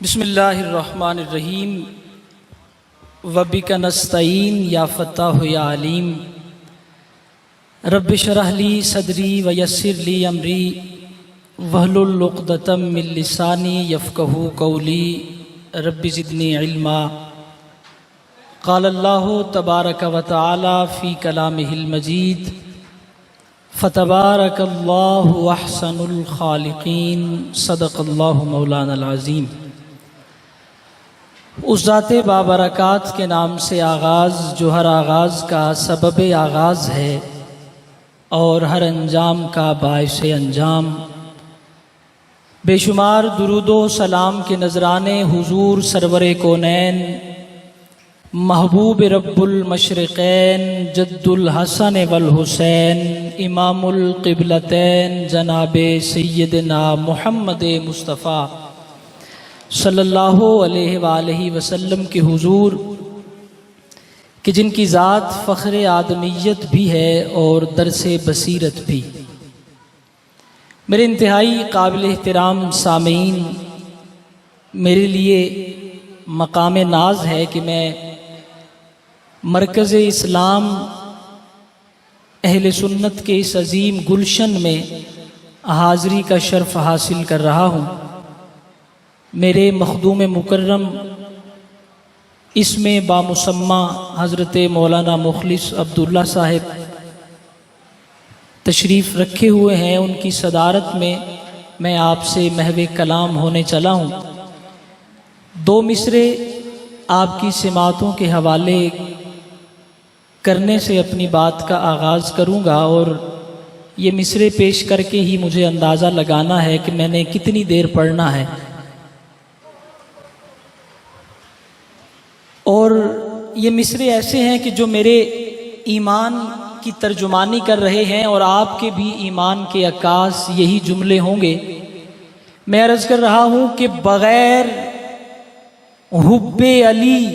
بسم اللہ الرحمن الرحیم وبک نستعین یا فتاح یا علیم رب اشرح لی صدری ویسر لی امری واحلل عقدۃ من لسانی یفقہوا قولی رب زدنی علما۔ قال اللہ تبارک و تعالی فی کلامہ المجید فتبارک اللہ احسن الخالقین صدق اللہ مولانا العظیم۔ اس ذات بابرکات کے نام سے آغاز جو ہر آغاز کا سبب آغاز ہے اور ہر انجام کا باعث انجام۔ بے شمار درود و سلام کے نذرانے حضور سرور کونین محبوب رب المشرقین جد الحسن والحسین امام القبلتین جناب سیدنا محمد مصطفیٰ صلی اللہ علیہ وآلہ وسلم کے حضور کہ جن کی ذات فخر آدمیت بھی ہے اور درس بصیرت بھی۔ میرے انتہائی قابل احترام سامعین، میرے لیے مقام ناز ہے کہ میں مرکز اسلام اہل سنت کے اس عظیم گلشن میں حاضری کا شرف حاصل کر رہا ہوں۔ میرے مخدوم مکرم اس میں بامسمہ حضرت مولانا مخلص عبداللہ صاحب تشریف رکھے ہوئے ہیں، ان کی صدارت میں آپ سے محو کلام ہونے چلا ہوں۔ دو مصرے آپ کی سماعتوں کے حوالے کرنے سے اپنی بات کا آغاز کروں گا، اور یہ مصرے پیش کر کے ہی مجھے اندازہ لگانا ہے کہ میں نے کتنی دیر پڑھنا ہے۔ اور یہ مصرے ایسے ہیں کہ جو میرے ایمان کی ترجمانی کر رہے ہیں، اور آپ کے بھی ایمان کے عکاس یہی جملے ہوں گے۔ میں عرض کر رہا ہوں کہ بغیر حب علی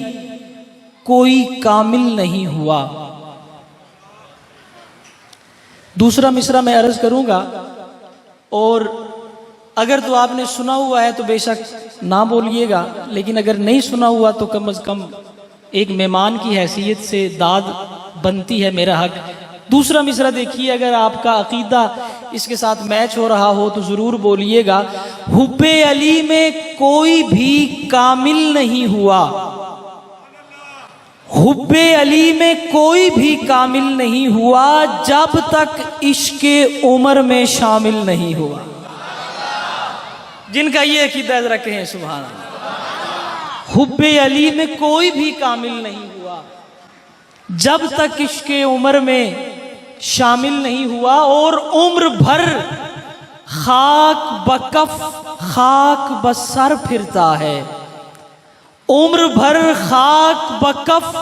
کوئی کامل نہیں ہوا۔ دوسرا مصرع میں عرض کروں گا، اور اگر تو آپ نے سنا ہوا ہے تو بے شک نہ بولیے گا، لیکن اگر نہیں سنا ہوا تو کم از کم ایک مہمان کی حیثیت سے داد بنتی ہے، میرا حق۔ دوسرا مصرع دیکھیے، اگر آپ کا عقیدہ اس کے ساتھ میچ ہو رہا ہو تو ضرور بولیے گا۔ حب علی میں کوئی بھی کامل نہیں ہوا، حب علی میں کوئی بھی کامل نہیں ہوا جب تک عشق عمر میں شامل نہیں ہوا۔ جن کا یہ عقیدہ رکھے ہیں سبحان اللہ۔ حب علی میں کوئی بھی کامل نہیں ہوا جب تک عشق عمر میں شامل نہیں ہوا، اور عمر بھر خاک بکف خاک بسر پھرتا ہے، عمر بھر خاک بکف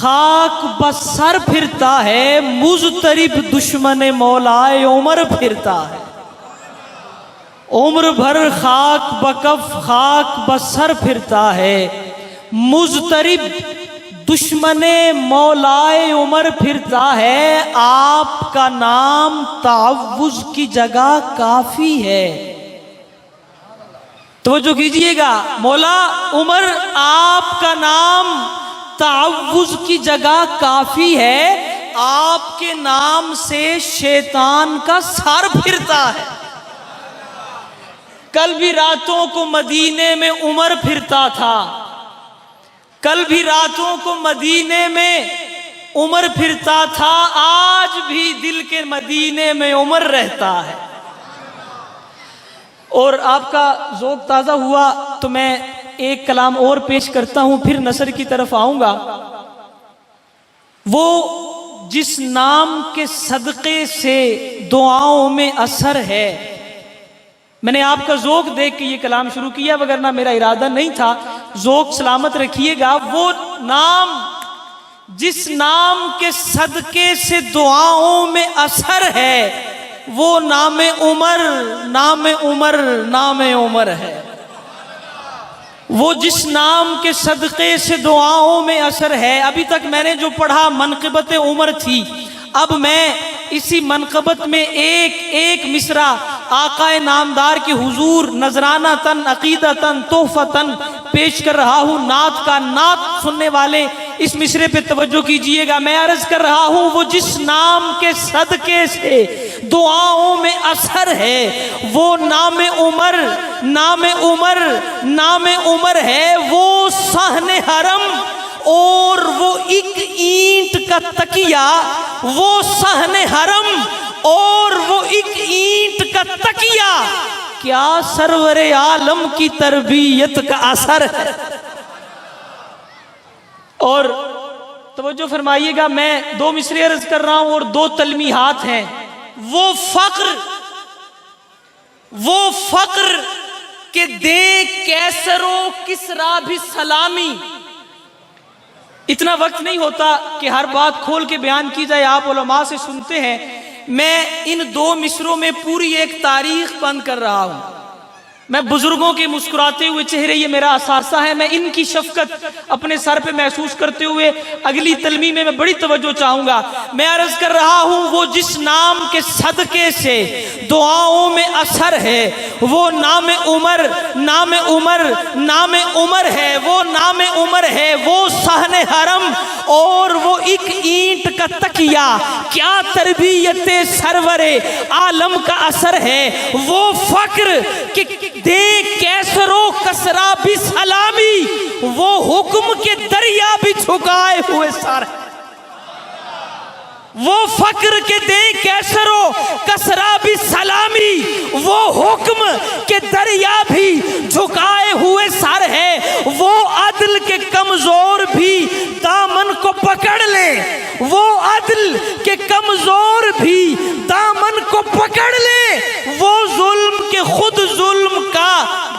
خاک بسر پھرتا ہے، مضطرب دشمن مولائے عمر پھرتا ہے۔ عمر بھر خاک بکف خاک بسر پھرتا ہے، مضطرب دشمن مولائے عمر پھرتا ہے۔ آپ کا نام تعوذ کی جگہ کافی ہے۔ توجہ کیجئے گا، مولا عمر آپ کا نام تعوذ کی جگہ کافی ہے، آپ کے نام سے شیطان کا سر پھرتا ہے۔ کل بھی راتوں کو مدینے میں عمر پھرتا تھا، کل بھی راتوں کو مدینے میں عمر پھرتا تھا، آج بھی دل کے مدینے میں عمر رہتا ہے۔ اور آپ کا ذوق تازہ ہوا تو میں ایک کلام اور پیش کرتا ہوں، پھر نثر کی طرف آؤں گا۔ وہ جس نام کے صدقے سے دعاؤں میں اثر ہے، میں نے آپ کا ذوق دیکھ کے یہ کلام شروع کیا، وگرنہ میرا ارادہ نہیں تھا۔ ذوق سلامت رکھیے گا۔ وہ نام جس نام کے صدقے سے دعاؤں میں اثر ہے، وہ نام عمر، نام عمر، نام عمر ہے۔ وہ جس نام کے صدقے سے دعاؤں میں اثر ہے۔ ابھی تک میں نے جو پڑھا منقبت عمر تھی، اب میں اسی منقبت میں ایک ایک مصرع آقا نامدار کے حضور نذرانہ تن عقیدتاً تحفتاً پیش کر رہا ہوں نعت کا۔ نعت سننے والے اس مصرے پہ توجہ کیجئے گا۔ میں عرض کر رہا ہوں وہ جس نام کے صدقے سے دعاؤں میں اثر ہے، وہ نام عمر، نام عمر، نام عمر ہے، وہ صحن حرم اور وہ ایک اینٹ کا تکیہ، وہ صحن حرم اور وہ ایک اینٹ کا تکیہ، کیا سرور عالم کی تربیت کا اثر ہے۔ اور توجہ فرمائیے گا، میں 2 مصرے عرض کر رہا ہوں اور 2 تلمیحات ہیں۔ وہ فقر کہ دے کیسر و کسرا بھی سلامی۔ اتنا وقت نہیں ہوتا کہ ہر بات کھول کے بیان کی جائے، آپ علماء سے سنتے ہیں۔ میں ان 2 مصروں میں پوری ایک تاریخ بند کر رہا ہوں۔ میں بزرگوں کے مسکراتے ہوئے چہرے، یہ میرا اثاثہ ہے، میں ان کی شفقت اپنے سر پہ محسوس کرتے ہوئے اگلی تلمیح میں بڑی توجہ چاہوں گا۔ میں عرض کر رہا ہوں وہ جس نام کے صدقے سے دعاؤں میں اثر ہے، وہ نام عمر، نام عمر، نام عمر ہے، وہ نام عمر ہے، وہ صحن حرم اور وہ ایک اینٹ کا تکیہ، کیا تربیت سرور عالم کا اثر ہے۔ وہ فقر کہ دے کیسر و کسرا بھی سلامی، وہ حکم کے دریا بھی جھکائے ہوئے سر ہے۔ وہ فقر کے دے کیسر و کسرا بھی سلامی، وہ حکم کے دریا بھی جھکائے ہوئے سر ہے۔ وہ عدل کے کمزور بھی دامن کو پکڑ لے، وہ عدل کے کمزور بھی دامن کو پکڑ لے، وہ ظلم کے خود ظلم کا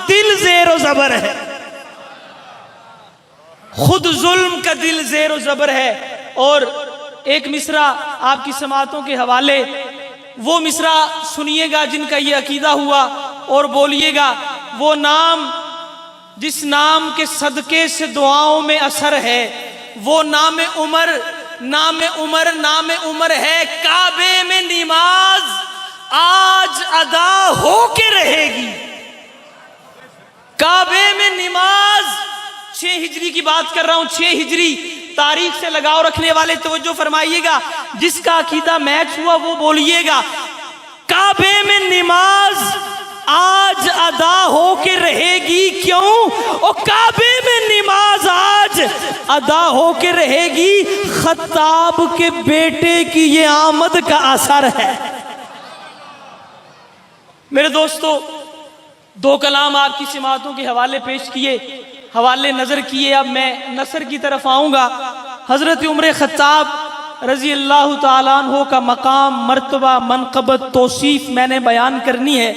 دل زیر و زبر ہے، خود ظلم کا دل زیر و زبر ہے۔ اور ایک مصرع آپ کی سماعتوں کے حوالے، وہ مصرع سنیے گا جن کا یہ عقیدہ ہوا اور بولیے گا، وہ نام جس نام کے صدقے سے دعاؤں میں اثر ہے، وہ نام عمر، نام عمر، نام عمر ہے، کعبے میں نماز آج ادا ہو کے رہے گی۔ کعبے میں نماز 6 ہجری کی بات کر رہا ہوں، 6 ہجری تاریخ سے لگاؤ رکھنے والے توجہ فرمائیے گا، جس کا عقیدہ میچ ہوا وہ بولیے گا، کعبے میں نماز آج ادا ہو کے رہے گی۔ کیوں؟ او کعبے میں نماز آج ادا ہو کے رہے گی، خطاب کے بیٹے کی یہ آمد کا اثر ہے۔ میرے دوستو، 2 کلام آپ کی سماعتوں کے حوالے پیش کیے، حوالے نظر کیے، اب میں نثر کی طرف آؤں گا۔ حضرت عمر خطاب رضی اللہ تعالیٰ عنہ کا مقام، مرتبہ، منقبت، توصیف میں نے بیان کرنی ہے۔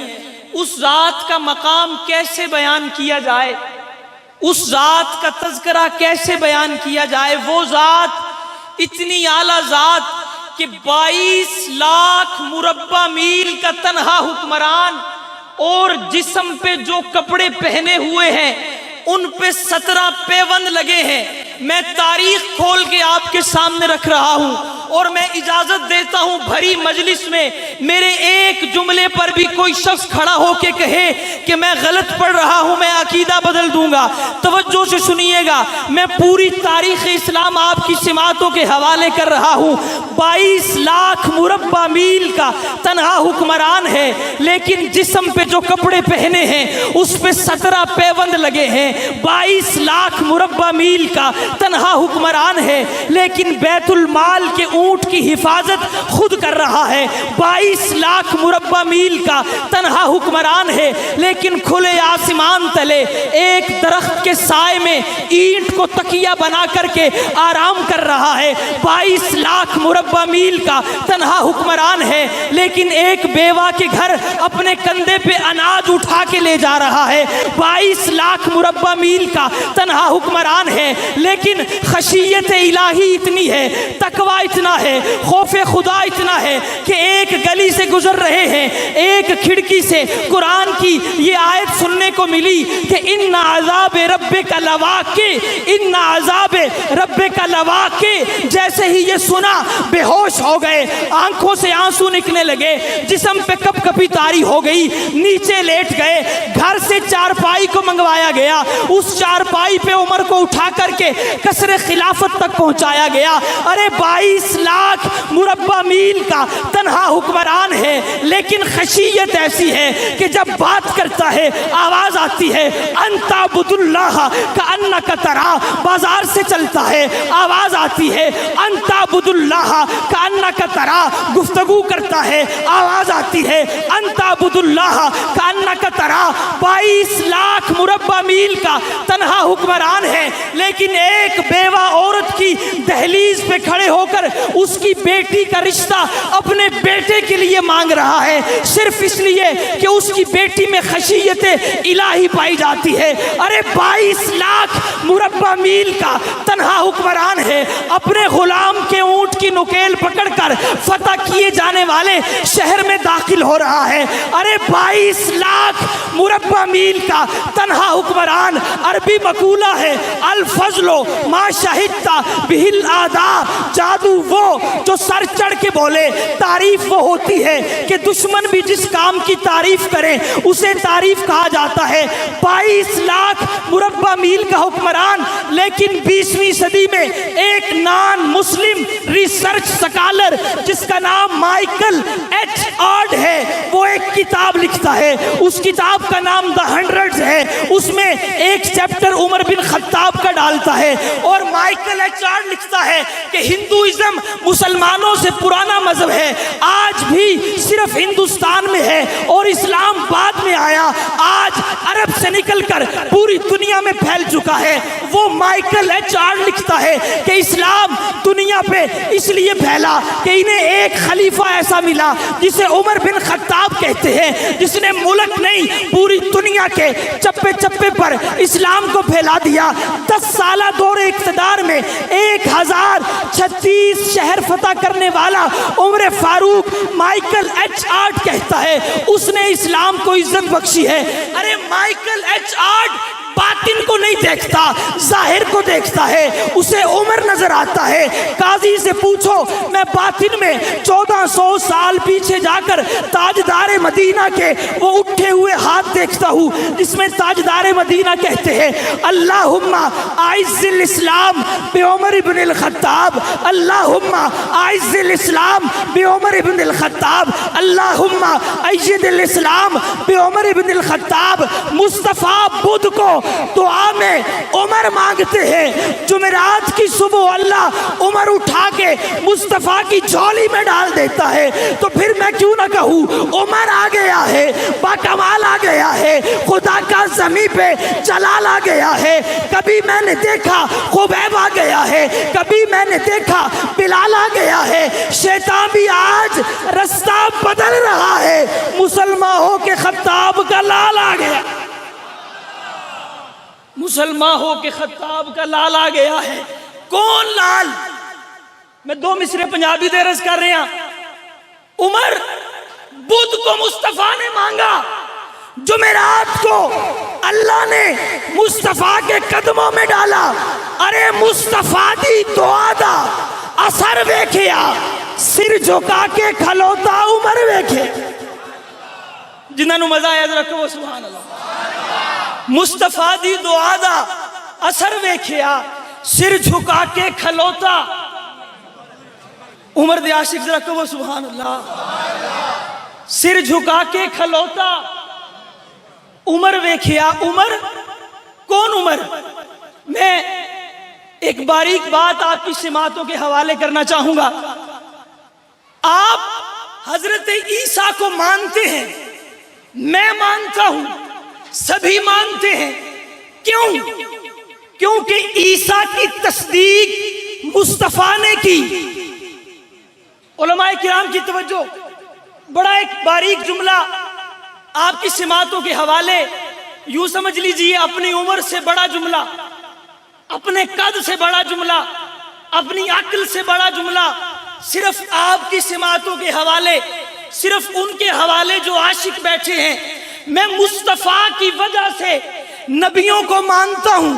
اس ذات کا مقام کیسے بیان کیا جائے، اس ذات کا تذکرہ کیسے بیان کیا جائے۔ وہ ذات اتنی اعلیٰ ذات کہ 22 لاکھ مربع میل کا تنہا حکمران، اور جسم پہ جو کپڑے پہنے ہوئے ہیں ان پہ 17 پیوند لگے ہیں۔ میں تاریخ کھول کے آپ کے سامنے رکھ رہا ہوں، اور میں اجازت دیتا ہوں بھری مجلس میں میرے ایک جملے پر بھی کوئی شخص کھڑا ہو کے کہے کہ میں غلط پڑھ رہا ہوں، میں عقیدہ بدل دوں گا۔ توجہ سے سنیے گا، میں پوری تاریخ اسلام آپ کی سماعتوں کے حوالے کر رہا ہوں۔ 22 لاکھ مربع میل کا تنہا حکمران ہے، لیکن جسم پہ جو کپڑے پہنے ہیں اس پہ 17 پیوند لگے ہیں۔ 22 لاکھ مربع میل کا تنہا حکمران ہے، لیکن بیت المال کے اونٹ کی حفاظت خود کر رہا ہے۔ 22 لاکھ مربع میل کا تنہا حکمران ہے، لیکن کھلے آسمان تلے ایک درخت کے سائے میں اینٹ کو تکیہ بنا کر کے آرام کر رہا ہے۔ 22 لاکھ مربع میل کا تنہا حکمران ہے، لیکن ایک بیوہ کے گھر اپنے کندھے پہ اناج اٹھا کے لے جا رہا ہے۔ 22 لاکھ مربع میل کا تنہا حکمران ہے، لیکن خشیت الہی اتنی ہے، تقوی اتنا اتنا ہے، خوف خدا اتنا ہے کہ ایک گلی سے گزر رہے ہیں، ایک کھڑکی سے قرآن کی یہ آیت سننے کو ملی کہ ان عذاب ربک لواقع، ان عذاب ربک لواقع۔ جیسے ہی یہ سنا بے ہوش ہو گئے، آنکھوں سے آنسو نکلنے لگے، جسم پہ کپ کپی طاری ہو گئی، نیچے لیٹ گئے۔ گھر سے چارپائی کو منگوایا گیا، اس چارپائی پہ عمر کو اٹھا کر کے قصر خلافت تک پہنچایا گیا۔ ارے 22 لاکھ مربع میل کا تنہا حکمران ہے، لیکن خشیت ایسی ہے کہ جب بات کرتا ہے آواز آتی ہے انت عبد اللہ کأنک ترا، بازار سے چلتا ہے آواز آتی ہے انت عبد اللہ کأنک ترا، گفتگو کرتا ہے آواز آتی ہے انت عبد اللہ کأنک ترا۔ 22 لاکھ مربع میل کا تنہا حکمران ہے، لیکن ایک بیوہ عورت کی دہلیز پہ کھڑے ہو کر اس کی بیٹی کا رشتہ اپنے بیٹے کے لیے مانگ رہا ہے، صرف اس لیے کہ اس کی بیٹی میں خشیت الہی پائی جاتی ہے۔ ارے 22 لاکھ مربع میل کا تنہا حکمران ہے، اپنے غلام کے اونٹ کی نکیل پکڑ کر فتح کیے جانے والے شہر میں داخل ہو رہا ہے۔ ارے 22 لاکھ مربع میل کا تنہا حکمران۔ عربی مقولہ ہے الفضل ما شہدت بہ الاعداء، جادو وہ جو سر چڑھ کے بولے، تعریف وہ ہوتی ہے کہ دشمن بھی جس کام کی تعریف کرے اسے تعریف کہا جاتا ہے۔ 22 لاکھ مربع میل کا حکمران، لیکن 20ویں صدی میں ایک نان مسلم ریسرچ سکالر جس کا نام مائیکل ایچ آرڈ ہے، وہ ایک کتاب لکھتا ہے، اس کتاب کا نام دا ہنڈریڈز ہے۔ اس میں ایک چیپٹر عمر بن خطاب کا ڈالتا ہے، اور مائیکل ایچ آرڈ لکھتا ہے کہ ہندوازم مسلمانوں سے پرانا مذہب ہے، آج بھی صرف ہندوستان میں ہے اور اسلام بعد میں آیا، آج عرب سے نکل کر پوری دنیا میں پھیل چکا ہے۔ وہ مائیکل ایچ آرڈ لکھتا ہے کہ اسلام دنیا پہ اس لیے پھیلا کہ انہیں ایک خلیفہ ایسا ملا جسے عمر بن خطاب کہتے ہیں، جس نے ملک نہیں پوری دنیا کے چپے چپے پر اسلام کو پھیلا دیا۔ 10 سالہ دور اقتدار میں 1036 شہر فتح کرنے والا عمر فاروق مائیکل ایچ آرڈ کہتا ہے اس نے اسلام کو عزت بخشی ہے۔ ارے مائیکل ایچ آرڈ باطن کو نہیں دیکھتا، ظاہر کو دیکھتا ہے، اسے عمر نظر آتا ہے۔ قاضی سے پوچھو، میں باطن میں 1400 سال پیچھے جا کر تاجدار مدینہ کے وہ اٹھے ہوئے ہاتھ دیکھتا ہوں جس میں تاجدار مدینہ کہتے ہیں اللہم اعز الاسلام بعمر بن الخطاب، اللہم اعز الاسلام بعمر بن الخطاب، اللہم اید الاسلام بعمر بن الخطاب۔ مصطفیٰ بدھ کو دعا میں عمر مانگتے ہیں، جمعرات کی صبح اللہ عمر اٹھا کے مصطفیٰ کی جھولی میں ڈال دیتا ہے، تو پھر میں کیوں نہ کہوں عمر آ گیا ہے، باکمال آ گیا ہے، خدا کا زمین پہ جلال آ گیا ہے۔ کبھی میں نے دیکھا خبیب آ گیا ہے، کبھی میں نے دیکھا بلال آ گیا ہے، شیطان بھی آج رستہ بدل رہا ہے، مسلمان ہو کے خطاب کا لال آ گیا، مسلمان ہو کے خطاب کا لال آ گیا ہے۔ کون لال؟ میں 2 مصرے پنجابی دے رس کر رہے ہیں۔ عمر بدھ کو مصطفیٰ نے مانگا، جمعرات کو اللہ نے مصطفیٰ کے قدموں میں ڈالا۔ ارے مصطفیٰ دی دعا دا اثر ویکھیا، سر جھکا کے کھلوتا عمر ویکھے۔ جنہاں نو مزہ آیا ذرا کہو سبحان اللہ۔ مصطفیٰ دی دعا دا اثر ویکھیا، سر جھکا کے کھلوتا عمر دے عاشق ذرا کہو سبحان اللہ۔ سر جھکا کے کھلوتا عمر ویکھیا۔ عمر کون عمر؟ میں ایک باریک بات آپ کی سماعتوں کے حوالے کرنا چاہوں گا۔ آپ حضرت عیسیٰ کو مانتے ہیں، میں مانتا ہوں، سبھی مانتے ہیں۔ کیوں؟ کیونکہ عیسیٰ کی تصدیق مصطفیٰ نے کی۔ علماء کرام کی توجہ، بڑا ایک باریک جملہ آپ کی سماعتوں کے حوالے، یوں سمجھ لیجئے اپنی عمر سے بڑا جملہ، اپنے قد سے بڑا جملہ، اپنی عقل سے بڑا جملہ، صرف آپ کی سماعتوں کے حوالے، صرف ان کے حوالے جو عاشق بیٹھے ہیں. میں مصطفیٰ کی وجہ سے نبیوں کو مانتا ہوں.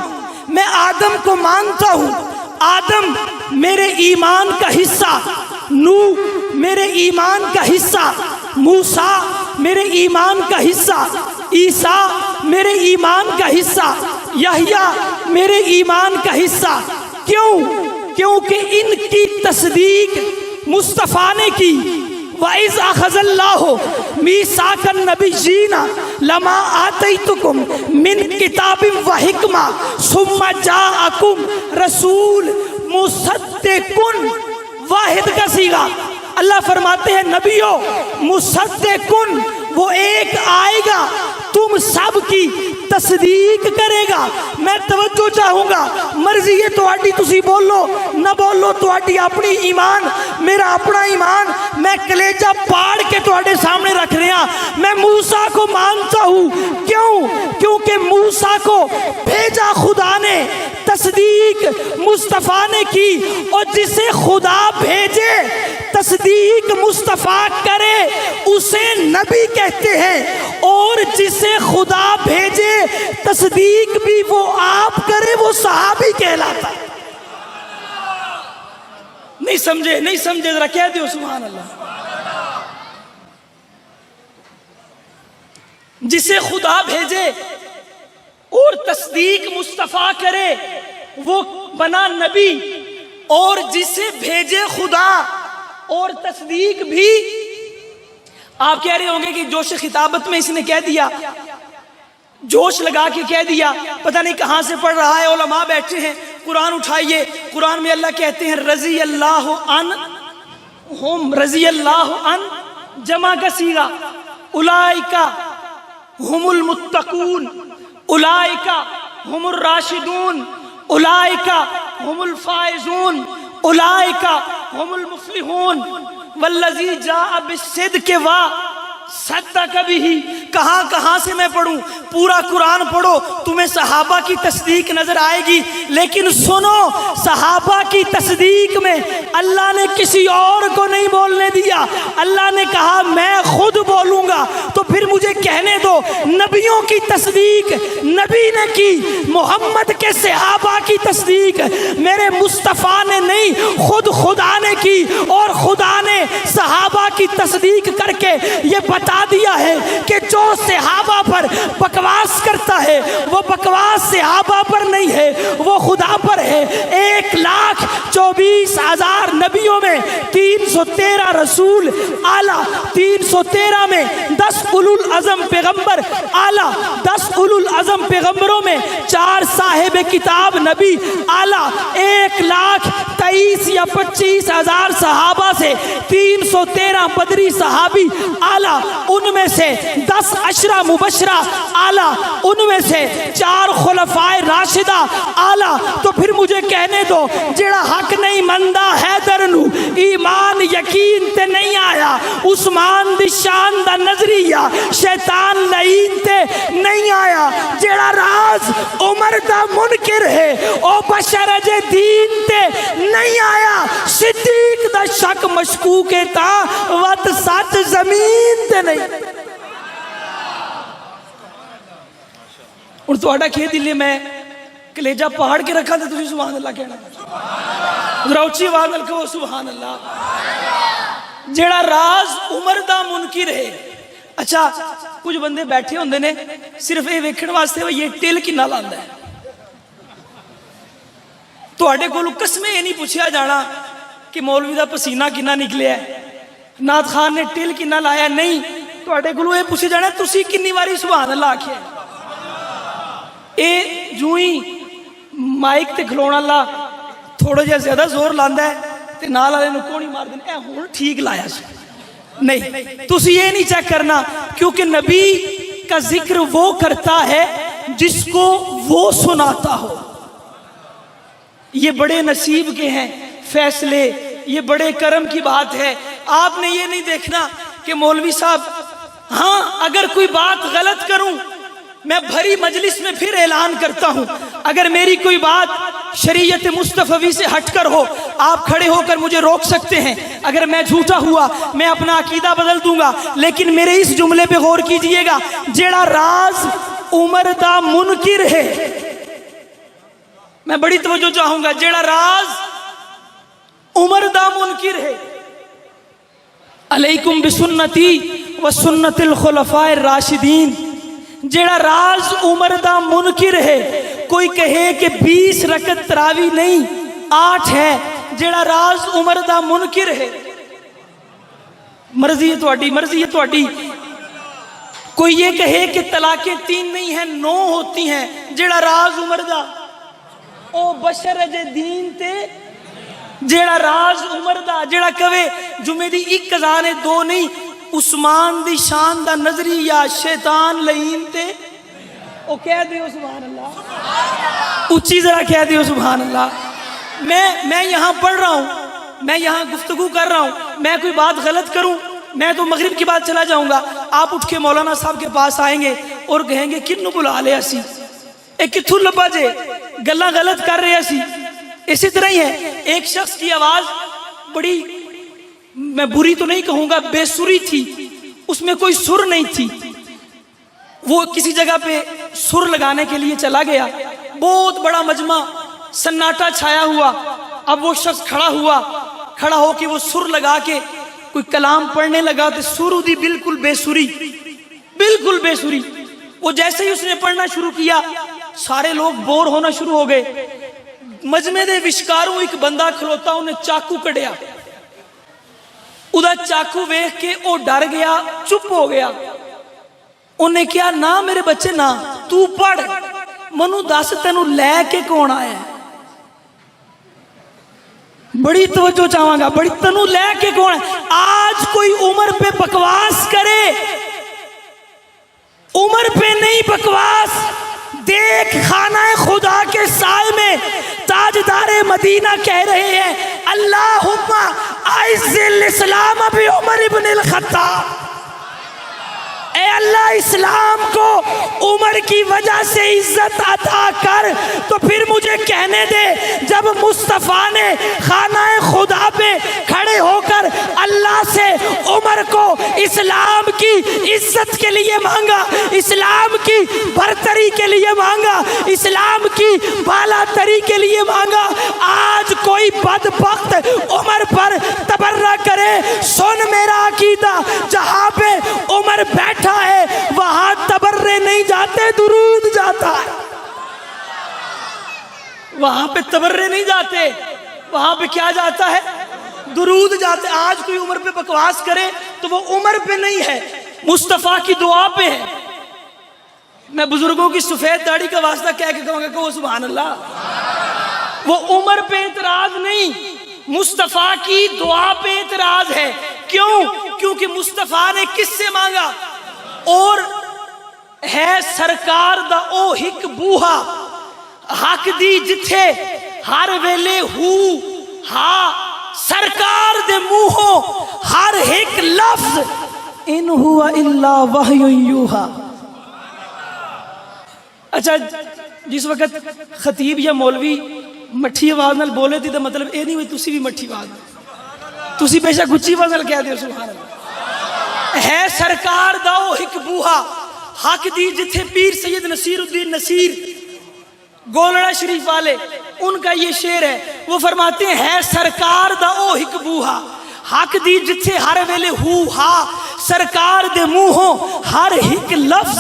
میں آدم کو مانتا ہوں. آدم میرے ایمان کا حصہ، نوح میرے ایمان کا حصہ، موسیٰ میرے ایمان کا حصہ، عیسیٰ میرے ایمان کا حصہ، یحییٰ میرے ایمان کا حصہ. کیونکہ ان کی تصدیق مصطفیٰ نے کی. وَإِذْ أَخَذَ اللَّهُ مِيثَاقَ النَّبِيِّينَ لَمَا آتَيْتُكُم مِّن كِتَابٍ وَحِكْمَةٍ ثُمَّ جَاءَكُم رَّسُولٌ مُصَدِّقٌ. واحد کا صیغہ. اللہ فرماتے ہیں نبیوں مصدقن، وہ ایک آئے گا تم سب کی تصدیق کرے گا. میں توجہ چاہوں گا، مرضی ہے تواڈی تسی بولو نہ بولو، تواڈی اپنی ایمان میرا اپنا ایمان. میں کلیجہ پاڑ کے تواڈے سامنے رکھ رہا. میں موسیٰ کو مانتا ہوں. کیونکہ موسیٰ کو بھیجا خدا نے، تصدیق مصطفیٰ نے کی. اور جسے خدا بھیجے تصدیق مصطفیٰ کرے اسے نبی کہتے ہیں، اور جسے خدا بھیجے تصدیق بھی وہ آپ کرے وہ صحابی کہلاتا ہے. نہیں سمجھے ذرا کہہ دیو سبحان اللہ. جسے خدا بھیجے اور تصدیق مصطفیٰ کرے وہ بنا نبی، اور جسے بھیجے خدا اور تصدیق بھی. آپ کہہ رہے ہوں گے کہ جوش خطابت میں اس نے کہہ دیا، جوش لگا کے کہہ دیا، پتہ نہیں کہاں سے پڑھ رہا ہے. علماء بیٹھے ہیں، قرآن اٹھائیے. قرآن میں اللہ کہتے ہیں رضی اللہ عنہم، رضی اللہ عنہ جمع کا صیغہ. اولئک ہم المتقون، اولئک ہم الراشدون، اولئک ہم الفائزون، اولئک ہم المفلحون. والذی جاء بالصدق وصدق بہ. کہاں سے میں پڑھوں؟ پورا قرآن پڑھو، تمہیں صحابہ کی تصدیق نظر آئے گی. لیکن سنو، صحابہ کی تصدیق میں اللہ نے کسی اور کو نہیں بولنے دیا. اللہ نے کہا میں خود بولوں گا. تو پھر مجھے کہنے دو، نبیوں کی تصدیق نبی نے کی، محمد کے صحابہ کی تصدیق میرے مصطفیٰ نے نہیں، خود خدا نے کی. اور خدا نے صحابہ کی تصدیق کر کے یہ بتا دیا ہے کہ جو صحابہ پر بکواس کرتا ہے وہ بکواس صحابہ پر نہیں ہے، وہ خدا پر ہے. 1,24,000 نبیوں میں 313 رسول اعلیٰ، 313 میں 10 اولو العزم پیغمبر اعلیٰ، 10 اولو العزم پیغمبروں میں 4 صاحب کتاب نبی اعلیٰ. 1,23,000 یا 25,000 صحابہ سے 313 بدری صحابی اعلیٰ، ان میں سے 10 عشرہ مبشرہ اعلیٰ، ان میں سے 4 خلفائے راشدہ اعلیٰ. تو پھر مجھے کہنے دو، جڑا حق نہیں مندا حیدر نو ایمان یقین تے نہیں آیا، عثمان دی شان دا نظریہ شیطان لعین تے نہیں آیا، جڑا راز عمر دا منکر ہے او بشر جے دین تے نہیں آیا، صدیق دا شک مشکوک تا وت سچ زمین تے نہیں. اور تہاڈا کہہ دل میں کلیجہ پہاڑ کے رکھا تھا، تسی سبحان اللہ کہنا. ذرا اچھی آواز نال کہو سبحان اللہ. جیڑا راز عمر دا منکر ہے. اچھا کچھ بندے بیٹھے ہوندے نے صرف یہ ویکھن واسطے وہ یہ ٹل کنا لاندا ہے. تہاڈے کولو قسمیں یہ نہیں پوچھیا جانا کہ مولوی دا پسینہ کنا نکلیا ہے، نعت خان نے ٹل کنا لایا، نہیں. تہاڈے کولو یہ پوچھیا جانا تسی کنی واری سبحان اللہ آکھیا ہے. اے جو ہی مائک تے کھلونا اللہ تھوڑا جہا زیادہ زور لاندا ہے تے نال والے نوں کونی مار دین، اے ہن ٹھیک لایا سی. نہیں، تسی یہ نہیں چیک کرنا، کیونکہ نبی کا ذکر وہ کرتا ہے جس کو وہ سناتا ہو. یہ بڑے نصیب کے ہیں فیصلے، یہ بڑے کرم کی بات ہے. آپ نے یہ نہیں دیکھنا کہ مولوی صاحب ہاں اگر کوئی بات غلط کروں میں بھری مجلس میں پھر اعلان کرتا ہوں، اگر میری کوئی بات شریعت مصطفی سے ہٹ کر ہو، آپ کھڑے ہو کر مجھے روک سکتے ہیں۔ اگر میں جھوٹا ہوا میں اپنا عقیدہ بدل دوں گا، لیکن میرے اس جملے پہ غور کیجئے گا، جیڑا راز عمر دا منکر ہے، میں بڑی توجہ چاہوں گا، جیڑا راز عمر دا منکر ہے، علیکم بسنتی و سنت الخلفاء الراشدین، جیڑا راز عمر دا منکر ہے، کوئی کہے کہ 20 رکعت تراوی نہیں 8 ہے، جیڑا راز عمر دا منکر ہے، مرضی ہے تہاڈی، مرضی ہے تہاڈی۔ کوئی یہ کہے کہ طلاقیں 3 نہیں ہیں 9 ہوتی ہیں، جیڑا راز عمر دا، او بشر جے دین تے، جیڑا راز عمر دا، جیڑا کہے جمعے دی 1 قضا نے 2 نہیں، عثمان دی شان دا نظریہ شیطان لعین تے، او کہہ دیو سبحان اللہ، اچھی ذرا کہہ دیو سبحان اللہ۔ میں یہاں پڑھ رہا ہوں، میں یہاں گفتگو کر رہا ہوں، میں کوئی بات غلط کروں میں تو مغرب کے بعد چلا جاؤں گا، آپ اٹھ کے مولانا صاحب کے پاس آئیں گے اور کہیں گے کنو بلا لے اسی، اے کتھوں لبا جے گلاں غلط کر رہے اسی۔ اسی طرح ہی ہے، ایک شخص کی آواز بڑی، میں بری تو نہیں کہوں گا، بے سری تھی، اس میں کوئی سر نہیں تھی، وہ کسی جگہ پہ سر لگانے کے لیے چلا گیا، بہت بڑا مجمع، سناٹا چھایا ہوا، اب وہ شخص کھڑا ہو کے وہ سر لگا کے کوئی کلام پڑھنے لگا تو سر دی بالکل بے سری، بالکل بے سری۔ وہ جیسے ہی اس نے پڑھنا شروع کیا سارے لوگ بور ہونا شروع ہو گئے، مجمع دے وشکاروں ایک بندہ کھلوتا، انہیں چاقو کٹیا، ادا چاقو ویکھ کے او ڈر گیا، چپ ہو گیا، انہیں کیا نہ میرے بچے نہ، تو پڑھ، منو دس تینوں لے کے کون آیا ہے، بڑی توجہ چاہوں گا، بڑی تینوں لے کے کون ہے۔ آج کوئی عمر پہ بکواس کرے، عمر پہ نہیں بکواس، دیکھ خانہ خدا کے سائے میں تاجدار مدینہ کہہ رہے ہیں اللہم اعز الاسلام بعمر بن الخطاب، اے اللہ اسلام کو عمر کی وجہ سے عزت عطا کر۔ تو پھر مجھے کہنے دے، جب مصطفیٰ نے خانہ خدا پہ کھڑے ہو کر اللہ سے عمر کو اسلام کی عزت کے لیے مانگا، اسلام کی برتری کے لیے مانگا، اسلام کی بالا تری کے لیے مانگا، آج کوئی بدبخت عمر پر تبرہ کرے، سن میرا عقیدہ، جہاں پہ عمر بیٹھا ہے وہاں تبرے نہیں جاتے، درود جاتا ہے، وہاں پہ تبرے نہیں جاتے، وہاں پہ کیا جاتا ہے، درود جاتے۔ آج کوئی عمر پہ بکواس کرے تو وہ عمر پہ نہیں ہے، مصطفیٰ کی دعا پہ ہے۔ میں بزرگوں کی سفید داڑھی کا واسطہ کہہ کے کہوں گا کہ وہ سبحان اللہ، وہ عمر پہ اعتراض نہیں، مصطفیٰ کی دعا پہ اعتراض ہے۔ کیوں؟ کیونکہ مصطفیٰ نے کس سے مانگا؟ اور ہے سرکار دا او ہک بوہا، حق دی جتھے ہر ویلے ہو ہاں، سرکار دے منہوں ہر ایک لفظ ان ہوا الا وحی یوحا۔ اچھا، جس وقت خطیب یا مولوی مٹھی آواز نال بولے تھی تو مطلب اے نہیں ہوئی تسی بھی مٹھی آواز نال، تسی بے شک اچھی آواز نال کہہ دیو سبحان اللہ۔ ہے سرکار دا او ہک بوہا، حق دی جتھے پیر سید نصیر الدین نصیر گولڑا شریف والے، ان کا یہ شعر ہے، وہ فرماتے ہیں ہے سرکار دا او ہک بوہا، حق دی جتھے ہر ویلے ہو ہا، سرکار دے منہوں ہر ایک لفظ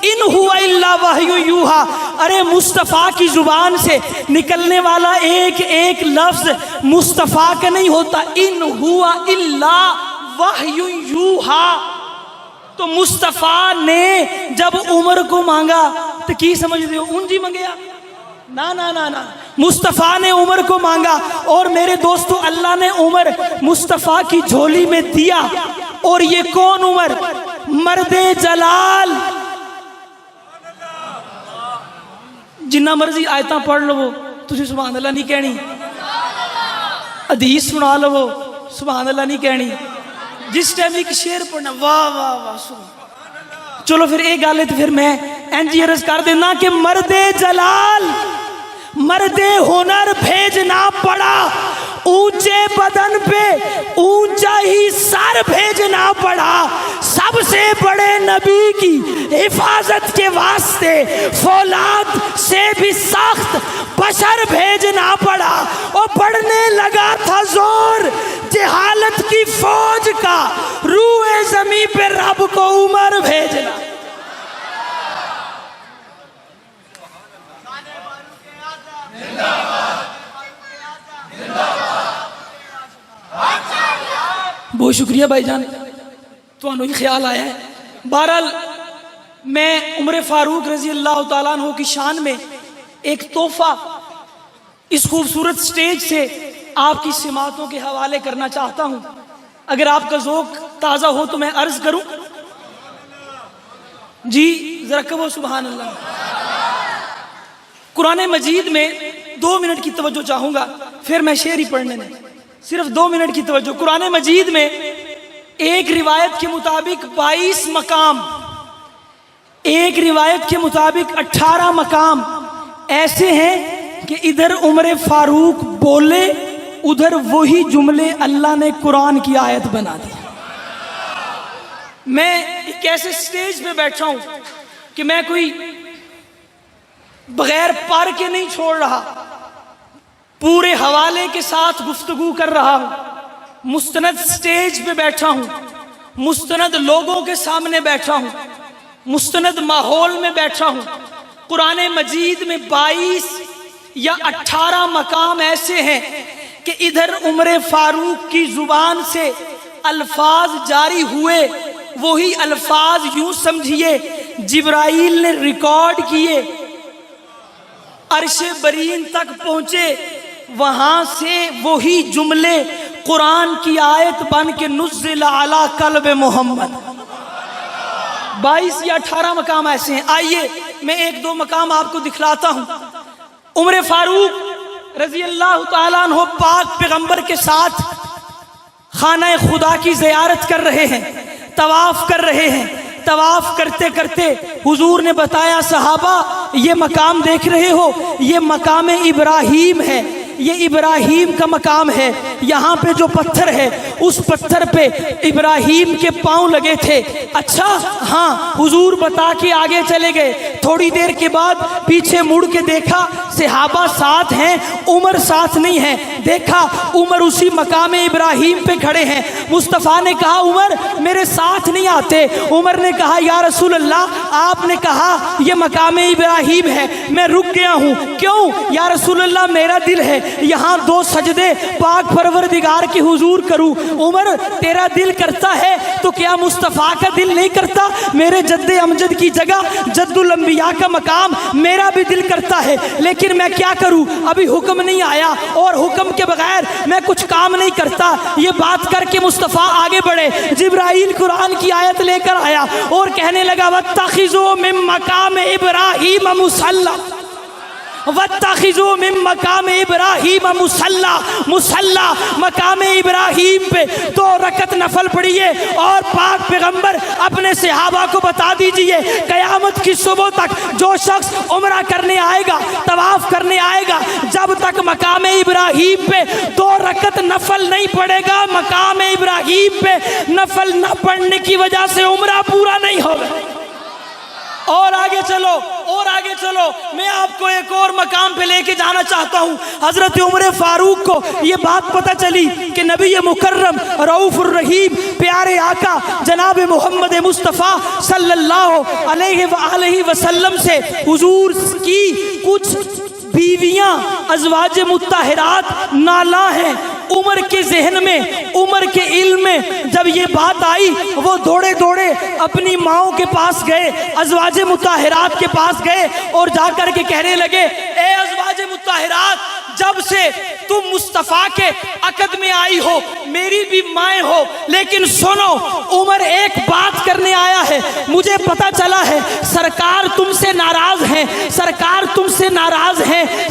ان ہوا الا وحی یوحا۔ ارے مصطفیٰ کی زبان سے نکلنے والا ایک ایک لفظ مصطفیٰ کا نہیں ہوتا، ان ہوا الا وحی یوحا۔ تو مصطفیٰ نے جب عمر کو مانگا تو کی سمجھ دے ہو، انجی منگیا؟ نا نا نا نا، مصطفیٰ نے عمر کو مانگا، اور میرے دوستو اللہ نے عمر مصطفیٰ کی جھولی میں دیا۔ اور یہ کون عمر؟ مرد جلال، جنہ مرضی آیتاں پڑھ لو تسی سبحان اللہ نہیں کہنی، حدیث سنا لو سبحان اللہ نہیں کہنی، جس ٹائم ایک شعر پڑھنا واہ واہ واہ سبحان۔ چلو پھر ایک گل ہے تو پھر میں اینجی عرض کر دینا کہ مرد جلال مرد ہنر بھیجنا پڑا، اونچے بدن پہ اونچا ہی سر بھیجنا پڑا، سب سے بڑے نبی کی حفاظت کے واسطے فولاد سے بھی سخت بشر بھیجنا پڑا، اور پڑنے لگا تھا زور جہالت کی فوج کا، روئے زمین پہ رب کو عمر بھیجنا۔ بہت شکریہ بھائی جان، تو انہوں ہی خیال آیا ہے۔ بہرحال میں عمر فاروق رضی اللہ تعالیٰ عنہ کی شان میں ایک تحفہ اس خوبصورت سٹیج سے آپ کی سماعتوں کے حوالے کرنا چاہتا ہوں۔ اگر آپ کا ذوق تازہ ہو تو میں عرض کروں؟ جی ذرا کہو سبحان اللہ۔ قرآن مجید میں 2 منٹ کی توجہ چاہوں گا، پھر میں شعر ہی پڑھنے میں، صرف 2 منٹ کی توجہ۔ قرآن مجید میں ایک روایت کے مطابق 22 مقام، ایک روایت کے مطابق 18 مقام ایسے ہیں کہ ادھر عمر فاروق بولے، ادھر وہی جملے اللہ نے قرآن کی آیت بنا دی۔ میں ایک ایسے سٹیج پہ بیٹھا ہوں کہ میں کوئی بغیر پڑھ کے نہیں چھوڑ رہا، پورے حوالے کے ساتھ گفتگو کر رہا ہوں، مستند سٹیج پہ بیٹھا ہوں، مستند لوگوں کے سامنے بیٹھا ہوں، مستند ماحول میں بیٹھا ہوں۔ قرآن مجید میں 22 یا 18 مقام ایسے ہیں کہ ادھر عمر فاروق کی زبان سے الفاظ جاری ہوئے، وہی الفاظ یوں سمجھیے جبرائیل نے ریکارڈ کیے، عرش برین تک پہنچے، وہاں سے وہی جملے قرآن کی آیت بن کے نزل علی قلب محمد۔ 22 یا 18 مقام ایسے ہیں۔ آئیے میں 1-2 مقام آپ کو دکھلاتا ہوں۔ عمر فاروق رضی اللہ تعالیٰ عنہ پاک پیغمبر کے ساتھ خانہ خدا کی زیارت کر رہے ہیں، طواف کر رہے ہیں۔ طواف کرتے کرتے حضور نے بتایا صحابہ یہ مقام دیکھ رہے ہو، یہ مقام ابراہیم ہے، یہ ابراہیم کا مقام ہے، یہاں پہ جو پتھر ہے اس پتھر پہ ابراہیم کے پاؤں لگے تھے۔ اچھا ہاں، حضور بتا کے آگے چلے گئے۔ تھوڑی دیر کے بعد پیچھے مڑ کے دیکھا صحابہ ساتھ ہیں، عمر ساتھ نہیں ہے۔ دیکھا عمر اسی مقام ابراہیم پہ کھڑے ہیں۔ مصطفیٰ نے کہا عمر میرے ساتھ نہیں آتے؟ عمر نے کہا یا رسول اللہ آپ نے کہا یہ مقام ابراہیم ہے، میں رک گیا ہوں۔ کیوں یا رسول اللہ؟ میرا دل ہے یہاں 2 سجدے پاک پروردگار کے حضور کروں۔ عمر تیرا دل کرتا ہے تو کیا مصطفیٰ کا دل نہیں کرتا؟ میرے جد امجد کی جگہ جد الانبیاء کا مقام میرا بھی دل کرتا ہے، لیکن میں کیا کروں؟ ابھی حکم نہیں آیا اور حکم کے بغیر میں کچھ کام نہیں کرتا۔ یہ بات کر کے مصطفیٰ آگے بڑھے، جبرائیل قرآن کی آیت لے کر آیا اور کہنے لگا وَاتَّخِذُوا مِن مَقَامِ إِبْرَاهِيمَ مُصَلًّى، وَاتَّخِذُوا مِن مَقَامِ إِبْرَاهِيمَ مُصَلًّى، مقام ابراہیم پہ 2 رکعت نفل پڑھیے اور پاک پیغمبر اپنے صحابہ کو بتا دیجئے قیامت کی صبح تک جو شخص عمرہ کرنے آئے گا، طواف کرنے آئے گا، جب تک مقام ابراہیم پہ 2 رکعت نفل نہیں پڑھے گا، مقام ابراہیم پہ نفل نہ پڑھنے کی وجہ سے عمرہ پورا نہیں ہوگا۔ اور آگے چلو، اور آگے چلو، میں آپ کو ایک اور مقام پہ لے کے جانا چاہتا ہوں۔ حضرت عمر فاروق کو یہ بات پتہ چلی کہ نبی مکرم رؤوف الرحیم پیارے آقا جناب محمد مصطفیٰ صلی اللہ علیہ وآلہ وسلم سے حضور کی کچھ بیویاں ازواج مطہرات نالاں ہیں۔ عمر کے ذہن میں، عمر کے علم میں جب یہ بات آئی، وہ دوڑے دوڑے اپنی ماؤں کے پاس گئے، ازواج مطہرات کے پاس گئے اور جا کر کے کہنے لگے اے ازواج مطہرات، جب سے تم مصطفیٰ کے عقد میں آئی ہو میری بھی مائیں ہو، لیکن سنو عمر ایک بات کرنے آیا ہے، مجھے پتا چلا ہے سرکار تم سے ناراض ہیں، سرکار تم سے ناراض ہیں،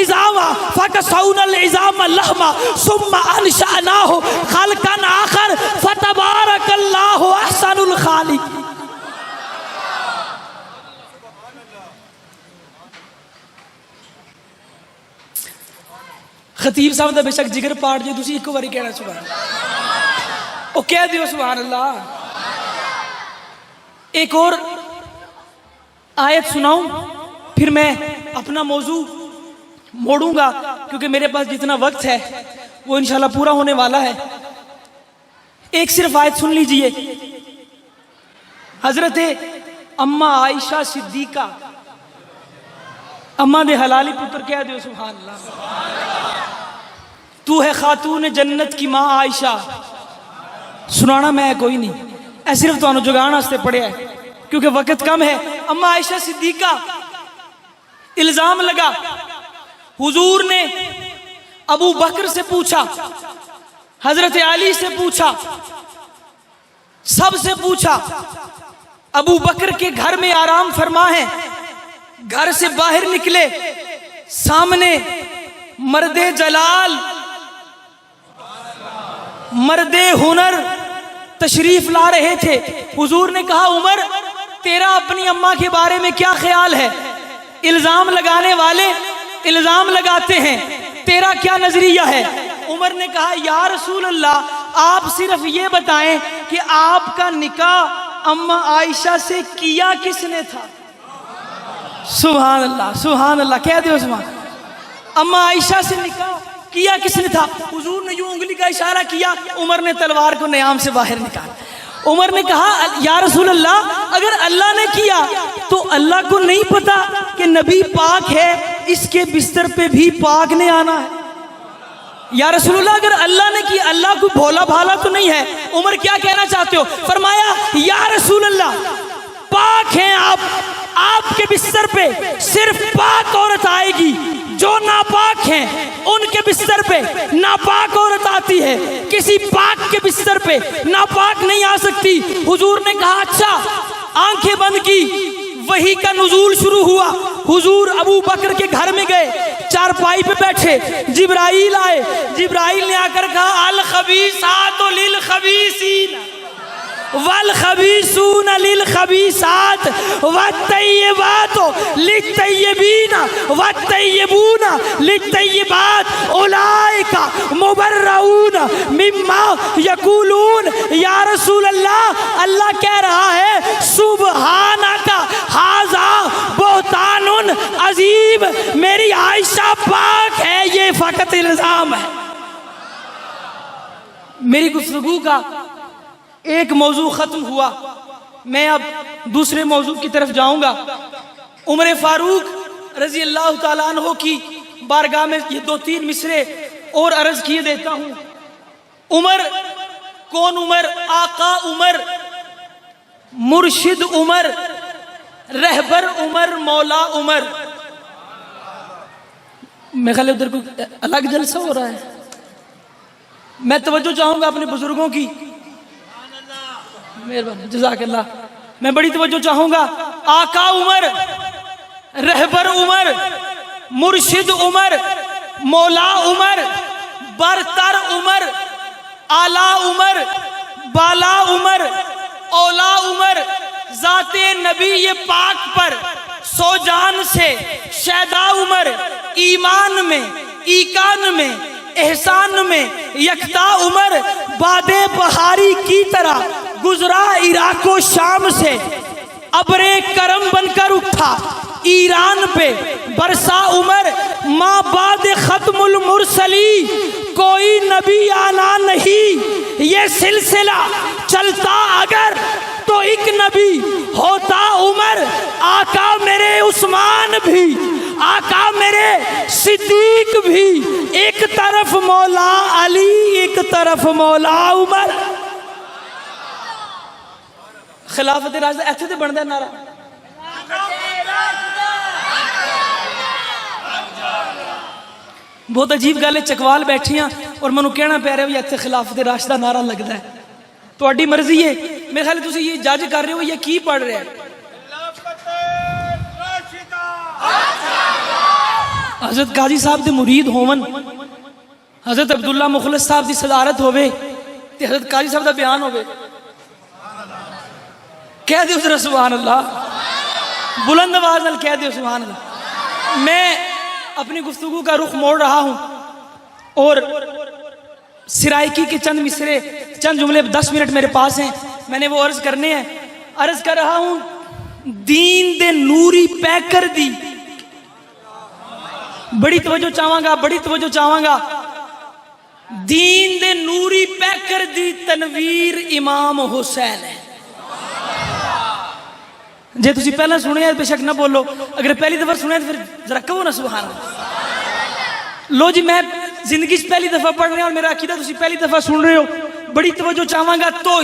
عظاما فکسونا العظام لحما ثم انشأناہ خلقا آخر فتبارک اللہ احسن الخالقین. خطیب صاحب دا بے شک جگر پاٹ جو تسی ایک باری کہنا سبحان اللہ، او کہہ دیو سبحان اللہ. ایک اور آیت سناؤں پھر میں اپنا موضوع موڑوں گا کیونکہ میرے پاس جتنا وقت ہے وہ انشاءاللہ پورا ہونے والا ہے. ایک صرف آیت سن لیجئے. حضرت اماں عائشہ صدیقہ اماں دے حلالی پتر کہہ دیو سبحان اللہ. تو ہے خاتون جنت کی ماں عائشہ. سنانا میں کوئی نہیں، اے صرف تو جگان واسطے پڑھیا ہے کیونکہ وقت کم ہے. اماں عائشہ صدیقہ الزام لگا، حضور نے ابو بکر سے پوچھا، حضرت علی سے پوچھا، سب سے پوچھا. ابو بکر کے گھر میں آرام فرما ہے، گھر سے باہر نکلے، سامنے مرد جلال مرد ہنر تشریف لا رہے تھے. حضور نے کہا عمر تیرا اپنی اماں کے بارے میں کیا خیال ہے؟ الزام لگانے والے الزام لگاتے ہیں، تیرا کیا نظریہ ہے؟ عمر نے کہا یا رسول اللہ آپ صرف یہ بتائیں کہ آپ کا نکاح اماں عائشہ سے کیا کس نے تھا؟ سبحان اللہ سبحان اللہ کہہ دو سبحان. اماں عائشہ سے نکاح کیا کس نے تھا؟ حضور نے یوں انگلی کا اشارہ کیا، عمر نے تلوار کو نیام سے باہر نکالا. عمر نے کہا یا رسول اللہ اگر اللہ نے کیا تو اللہ کو نہیں پتا کہ نبی پاک ہے، اس کے بستر پہ بھی پاک نے آنا ہے؟ یا رسول اللہ اگر اللہ نے کیا، اللہ کو بھولا بھالا تو نہیں ہے. عمر کیا کہنا چاہتے ہو؟ فرمایا یا رسول اللہ پاک ہیں آپ کے بستر پہ صرف پاک عورت آئے گی، جو ناپاک ہیں ان کے بستر پہ ناپاک عورت آتی ہے، کسی پاک کے بستر پہ ناپاک نہیں آ سکتی. حضور نے کہا اچھا. آنکھیں بند کی، وحی کا نزول شروع ہوا. حضور ابو بکر کے گھر میں گئے، چارپائی پہ بیٹھے، جبرائیل آئے. جبرائیل نے آ کر کہا الخبیثات للخبیثین والخبیثون للخبیثات والطیبات للطیبین والطیبون للطیبات اولئک مبرؤون مما یقولون. یا رسول اللہ اللہ کہہ رہا ہے سبحانک ھذا بہتان عظیم، میری عائشہ پاک ہے، یہ فقط الزام ہے. میری گفتگو کا ایک موضوع ختم ہوا، میں اب دوسرے موضوع کی طرف جاؤں گا. عمر فاروق رضی اللہ تعالیٰ عنہ کی بارگاہ میں یہ 2-3 مصرے اور عرض کیے دیتا ہوں. عمر کون عمر؟ آقا عمر، مرشد عمر، رہبر عمر، مولا عمر. میں خیال ادھر کوئی الگ جلسہ ہو رہا ہے. میں توجہ چاہوں گا اپنے بزرگوں کی، مہربانی جزاک اللہ. میں بڑی توجہ چاہوں گا. آقا عمر، رہبر عمر، مرشد عمر، مولا عمر، برتر عمر، اعلی عمر، بالا عمر، اولا عمر، ذات نبی پاک پر سو جان سے شیدا عمر، ایمان میں، ایقان میں، احسان میں یکتا عمر، باد بہاری کی طرح گزرا عراق و شام سے، ابر کرم بن کر اٹھا ایران پہ برسا عمر. ماں بعد ختم المرسلی کوئی نبی آنا نہیں، یہ سلسلہ چلتا اگر تو ایک نبی ہوتا عمر. آقا میرے عثمان بھی، آقا میرے صدیق بھی، ایک طرف مولا علی ایک طرف مولا عمر. خلافت راشدہ ایتھے تے بندا نعرہ. بہت عجیب گل ہے، چکوال بیٹھیاں اور منو کہنا پہ رہا ہے ایتھے خلافت راشدہ نعرہ لگدا ہے. تہاڈی مرضی ہے. میرے خیال تسی یہ جج کر رہے ہو یا کی پڑھ رہے ہیں؟ حضرت قاضی صاحب دے مرید ہون، حضرت عبداللہ مخلص صاحب دی صدارت ہوئے تے حضرت قاضی صاحب دا بیان ہوئے، کہہ دیو ذرا سبحان اللہ، بلند آواز نال کہہ دیو سبحان اللہ۔ میں اپنی گفتگو کا رخ موڑ رہا ہوں اور سرائکی کے چند مصرے، چند جملے 10 منٹ میرے پاس ہیں، میں نے وہ عرض کرنے ہیں۔ عرض کر رہا ہوں، دین دے نوری پیکر دی، بڑی توجہ چاہواں گا، بڑی توجہ چاہواں گا، دین دے نوری پیکر دی تنویر امام حسین ہے۔ جے تسی پہلا سنے ہیں بے شک نہ بولو، اگر پہلی دفعہ سنے ہیں تو پھر ذرا کہو نا سبحان اللہ۔ لو جی، میں زندگی سے پہلی دفعہ پڑھ رہے ہیں اور میرا عقیدہ تسی پہلی دفعہ سن رہے ہو، بڑی توجہ چاہواں گا۔ تو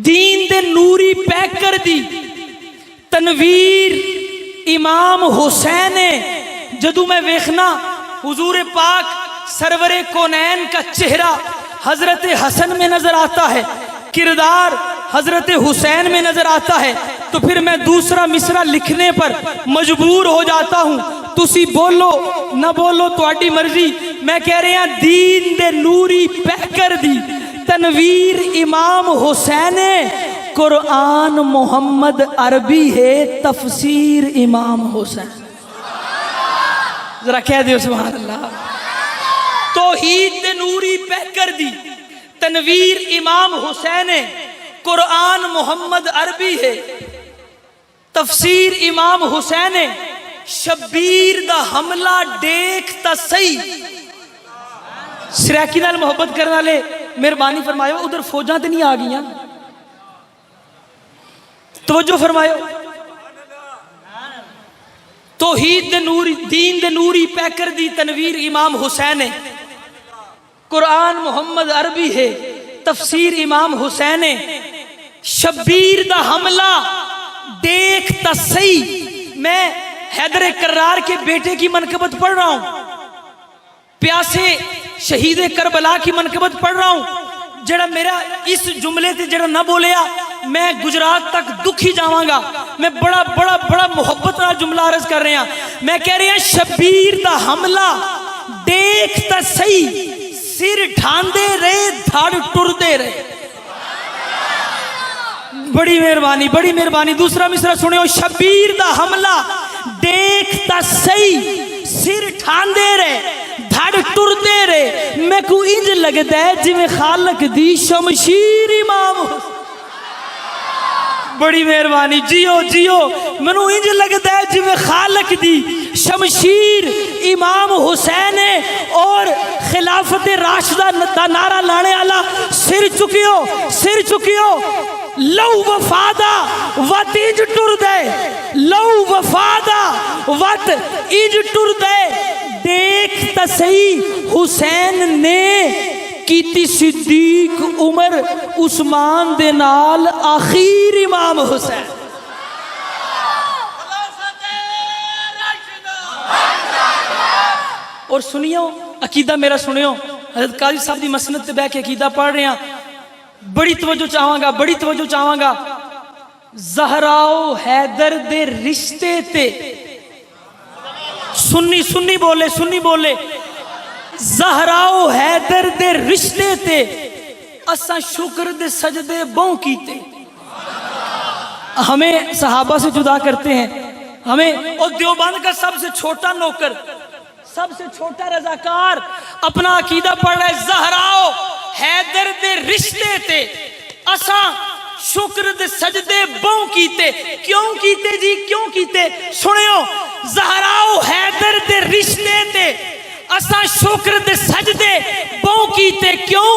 دین دے نوری پیکر دی تنویر امام حسین ہے۔ جدو میں ویکھنا حضور پاک سرور کونین کا چہرہ حضرت حسن میں نظر آتا ہے، کردار حضرت حسین میں نظر آتا ہے، تو پھر میں دوسرا مصرع لکھنے پر مجبور ہو جاتا ہوں۔ تسی بولو نہ بولو تواڈی مرضی، میں کہہ رہے ہیں دین دے نوری پیکر دی تنویر امام حسین ہے، قرآن محمد عربی ہے، تفسیر امام حسین۔ ذرا کہہ دیو سبحان اللہ۔ توحید دے نوری پیکر دی تنویر امام حسین ہے، قرآن محمد عربی ہے، تفسیر امام حسین ہے۔ شبیر دا حملہ دیکھ تا سی، سریکی نال محبت کرنے والے مہربانی فرمائیو، ادھر فوجاں تے نہیں آ گئیاں، توجہ فرمائیو۔ توحید دے نوری، دین دے نوری پیکر دی تنویر امام حسین ہے، قرآن محمد عربی ہے، تفسیر امام حسین ہے۔ شبیر دا حملہ دیکھ تا سی، میں حیدر کرار کے بیٹے کی منقبت پڑھ رہا ہوں، پیاسے شہید کربلا کی منقبت پڑھ رہا ہوں۔ جڑا میرا اس جملے تے جڑا نہ بولیا، میں گجرات تک دکھی جاواں گا۔ میں بڑا بڑا بڑا محبت نال جملہ عرض کر رہے ہیں، میں کہہ رہے ہیں شبیر دا حملہ دیکھ تا سی، سر ڈھاندے رہے دھڑ ٹردے رہے۔ بڑی مہربانی، بڑی مہربانی، دوسرا مصرع سنو۔ شبیر دا حملہ دیکھ تا سی، سر ٹھاندے رہے دھڑ ٹردے رہے، میں کو انج لگدا ہے جویں خالق دی شمشیر امام حسین۔ بڑی مہربانی، جیو جیو، منو انج لگدا ہے جویں خالق دی شمشیر امام حسین ہے، اور خلافت راشدہ دا نعرہ لانے والا سر چکیو، سر چکیو، لو وفادا وت انج ٹر دے، لو وفادا وت انج ٹر دے۔ دیکھ تا صحیح حسین نے کیتی صدیق عمر عثمان دے نال آخیر امام حسین۔ اور سنیو عقیدہ میرا سنیو، حضرت قاضی صاحب دی مسند تے بیٹھ کے عقیدہ پڑھ رہے ہیں، بڑی توجہ چاہواں گا، بڑی توجہ چاہواں گا۔ زہراؤ حیدر دے رشتے تے، سنی سنی بولے، سنی بولے، زہراؤ حیدر دے رشتے تے اساں شکر دے سجدے بوں کیتے۔ ہمیں صحابہ سے جدا کرتے ہیں، ہمیں، اور دیوبند کا سب سے چھوٹا نوکر، سب سے چھوٹا رضاکار اپنا عقیدہ پڑھ رہا ہے، زہراؤ حیدر دے رشتے تے اساں شکر دے سجدے بوں کیتے۔ کیوں کیتے جی، کیوں کیتے؟ سنیو، زہراؤ حیدر دے رشتے تے اساں شکر دے سجدے بوں کیتے، کیوں؟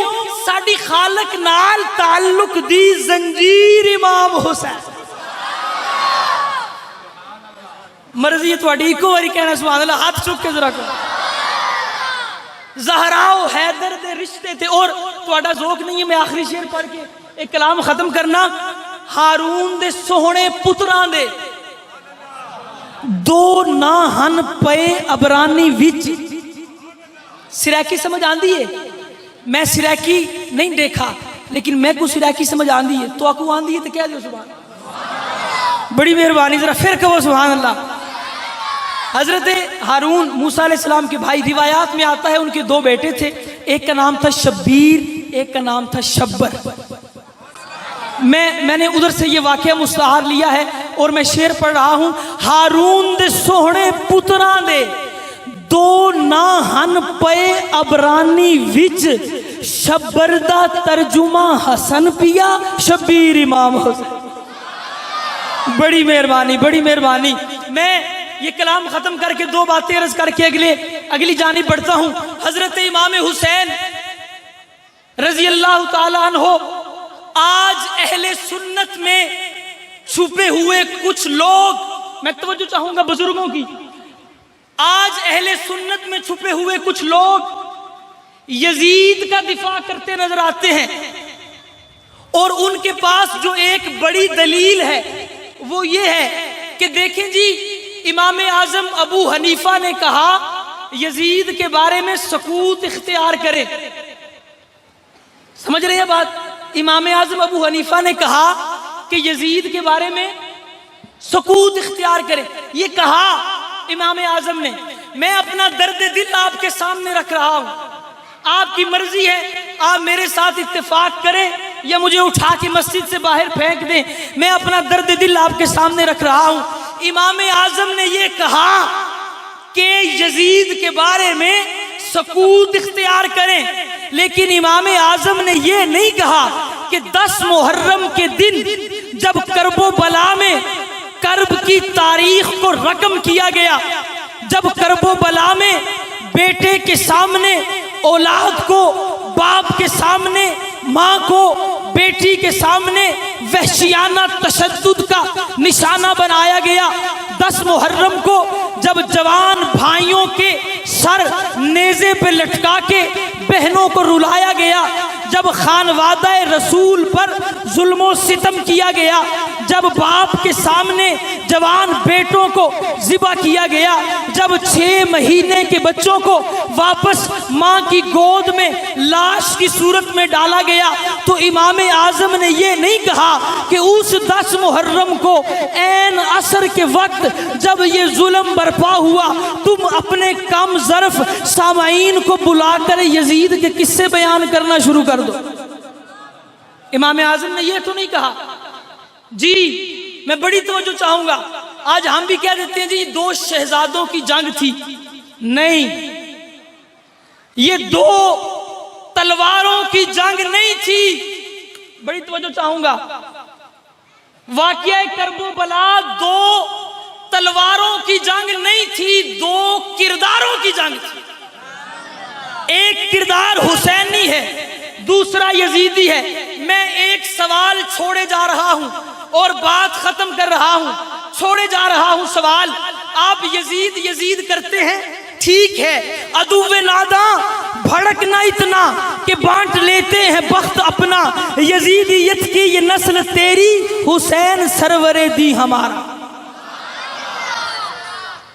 ساڈی خالق نال تعلق دی زنجیر امام حسین۔ مرضی ہے تواڈی، ایکو واری کہنا سبحان اللہ، ہاتھ چک کے ذرا کرو۔ زہراؤ حیدر دے رشتے تے، اور تواڈا ذوق نہیں ہے میں آخری شعر پڑھ کے ایک کلام ختم کرنا۔ ہارون دے سوہنے پتراں دے دو نا ہن پے عبرانی وچ۔ سریکی سمجھ آندی ہے؟ میں سریکی نہیں دیکھا لیکن میں کو سریکی سمجھ آندی ہے، تو آکو آندی ہے تو کہہ دیو سبحان۔ بڑی مہربانی، ذرا پھر کہو سبحان اللہ۔ حضرت ہارون موسیٰ علیہ السلام کے بھائی، روایات میں آتا ہے ان کے 2 بیٹے تھے، ایک کا نام تھا شبیر، ایک کا نام تھا شبر۔ میں نے ادھر سے یہ واقعہ مستعار لیا ہے اور میں شعر پڑھ رہا ہوں۔ ہارون دے سوہنے پتراں دے 2 ناہن پے عبرانی وچ، شبر دا ترجمہ حسن پیا، شبیر امام حسین۔ بڑی مہربانی، بڑی مہربانی۔ میں یہ کلام ختم کر کے 2 باتیں عرض کر کے اگلی جانب بڑھتا ہوں۔ حضرت امام حسین رضی اللہ تعالی عنہ، آج اہل سنت میں چھپے ہوئے کچھ لوگ، میں توجہ چاہوں گا بزرگوں کی، آج اہل سنت میں چھپے ہوئے کچھ لوگ یزید کا دفاع کرتے نظر آتے ہیں، اور ان کے پاس جو ایک بڑی دلیل ہے وہ یہ ہے کہ دیکھیں جی، امام اعظم ابو حنیفہ نے کہا یزید کے بارے میں سکوت اختیار کرے۔ سمجھ رہے ہیں بات؟ امام اعظم ابو حنیفہ نے کہا کہ یزید کے بارے میں سکوت اختیار کرے، یہ کہا امام اعظم نے۔ میں اپنا درد دل آپ کے سامنے رکھ رہا ہوں، آپ کی مرضی ہے، آپ میرے ساتھ اتفاق کریں یا مجھے اٹھا کے مسجد سے باہر پھینک دیں، میں اپنا درد دل آپ کے سامنے رکھ رہا ہوں۔ امام اعظم نے یہ کہا کہ یزید کے بارے میں سکوت اختیار کریں، لیکن امام اعظم نے یہ نہیں کہا کہ 10 محرم کے دن جب کرب و بلا میں کرب کی تاریخ کو رقم کیا گیا، جب کرب و بلا میں بیٹے کے سامنے اولاد کو، باپ کے سامنے ماں کو بیٹی کے سامنے وحشیانہ تشدد کا نشانہ بنایا گیا، 10 محرم کو جب جوان بھائیوں کے سر نیزے پہ لٹکا کے بہنوں کو رلایا گیا، جب خانوادہ رسول پر ظلم و ستم کیا گیا، جب باپ کے سامنے جوان بیٹوں کو ذبح کیا گیا، جب 6 مہینے کے بچوں کو واپس ماں کی گود میں لاش کی صورت میں ڈالا گیا، تو امام اعظم نے یہ نہیں کہا کہ اس 10 محرم کو عین عصر کے وقت جب یہ ظلم برپا ہوا، تم اپنے کم ظرف سامعین کو بلا کر یزید کے قصے بیان کرنا شروع کر دو۔ امام اعظم نے یہ تو نہیں کہا۔ جی میں بڑی توجہ چاہوں گا، آج ہم بھی کہہ دیتے ہیں جی 2 شہزادوں کی جنگ تھی، نہیں، یہ 2 تلواروں کی جنگ نہیں تھی۔ بڑی توجہ چاہوں گا، واقعہ کرب و بلا 2 تلواروں کی جنگ نہیں تھی، 2 کرداروں کی جنگ تھی۔ ایک کردار حسینی ہے، دوسرا یزیدی ہے۔ میں ایک سوال چھوڑے جا رہا ہوں اور بات ختم کر رہا ہوں، چھوڑے جا رہا ہوں سوال۔ آپ یزید یزید کرتے ہیں، ٹھیک ہے، عدو ناداں بھڑکنا اتنا کہ بانٹ لیتے ہیں بخت اپنا، یزیدیت کی یہ نسل تیری، حسین سرور دی ہمارا۔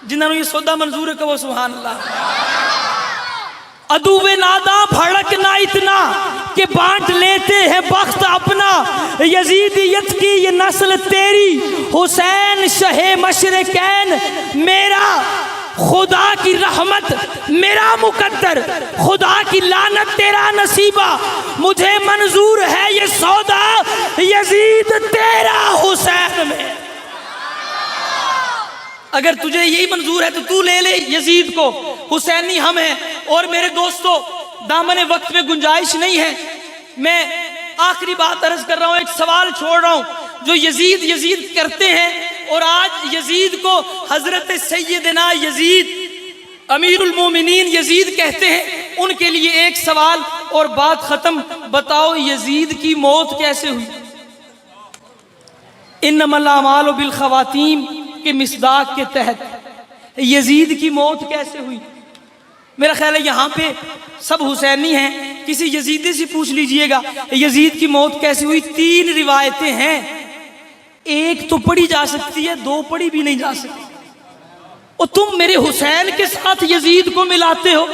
جنہوں نے یہ سودا منظور ہے کہ وہ سبحان اللہ۔ عدو ناداں بھڑکنا اتنا کہ بانٹ لیتے ہیں بخت اپنا، یزیدیت کی یہ نسل تیری، حسین شہ مشرقین میرا، خدا کی رحمت میرا مقدر، خدا کی لعنت تیرا نصیبہ، مجھے منظور ہے یہ سودا، یزید تیرا حسین میں۔ اگر تجھے یہی منظور ہے تو تو لے لے یزید کو، حسینی ہم ہیں۔ اور میرے دوستو، دامن وقت میں گنجائش نہیں ہے، میں آخری بات عرض کر رہا ہوں، ایک سوال چھوڑ رہا ہوں۔ جو یزید یزید کرتے ہیں اور آج یزید کو حضرت سیدنا یزید امیر المومنین یزید کہتے ہیں، ان کے لیے ایک سوال اور بات ختم۔ بتاؤ یزید کی موت کیسے ہوئی؟ انما الاعمال بالخواتیم کے مصداق کے تحت یزید کی موت کیسے ہوئی؟ میرا خیال ہے یہاں پہ سب حسینی ہیں، کسی یزیدی سے پوچھ لیجئے گا یزید کی موت کیسے ہوئی۔ 3 روایتیں ہیں، ایک تو پڑھی جا سکتی ہے، 2 پڑھی بھی نہیں جا سکتی۔ اور تم میرے حسین کے ساتھ یزید کو ملاتے ہو۔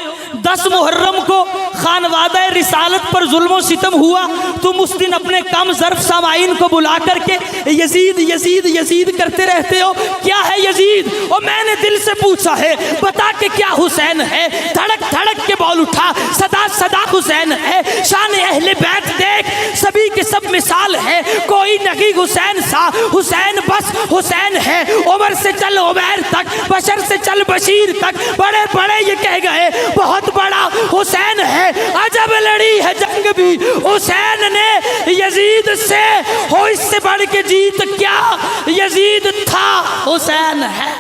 10 محرم کو خانوادہ رسالت پر ظلم و ستم ہوا، تم اس دن اپنے کم ظرف سامعین کو بلا کر کے یزید یزید یزید کرتے رہتے ہو. کیا ہے یزید؟ اور میں نے دل سے پوچھا ہے بتا کہ کیا حسین ہے. دھڑک دھڑک کے بول اٹھا صدا صدا حسین ہے. شان اہل بیت دیکھ سبھی کے سب مثال ہے. کوئی نہیں حسین سا، حسین بس حسین ہے. عمر سے چل عمیر تک، بشر سے چل بشیر تک، بڑے بڑے یہ کہہ گئے بہت بڑا حسین ہے. عجب لڑی ہے جنگ بھی حسین نے یزید سے، ہو اس سے بڑھ کے جیت کیا. یزید تھا حسین ہے.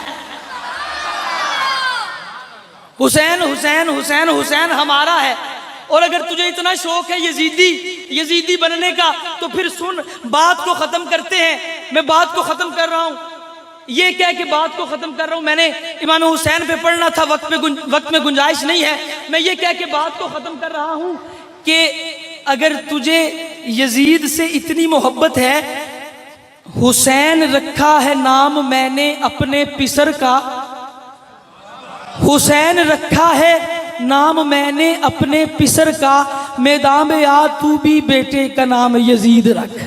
حسین حسین حسین حسین ہمارا ہے. اور اگر تجھے اتنا شوق ہے یزیدی بننے کا تو پھر سن، بات کو ختم کرتے ہیں. میں بات کو ختم کر رہا ہوں، یہ کہہ کہ بات کو ختم کر رہا ہوں. میں نے امام حسین پہ پڑھنا تھا، وقت میں گنجائش نہیں ہے. میں یہ کہہ کہ بات کو ختم کر رہا ہوں کہ اگر تجھے یزید سے اتنی محبت ہے، حسین رکھا ہے نام میں نے اپنے پسر کا. حسین رکھا ہے نام میں نے اپنے پسر کا. میدان میں آ تو بھی بیٹے کا نام یزید رکھ.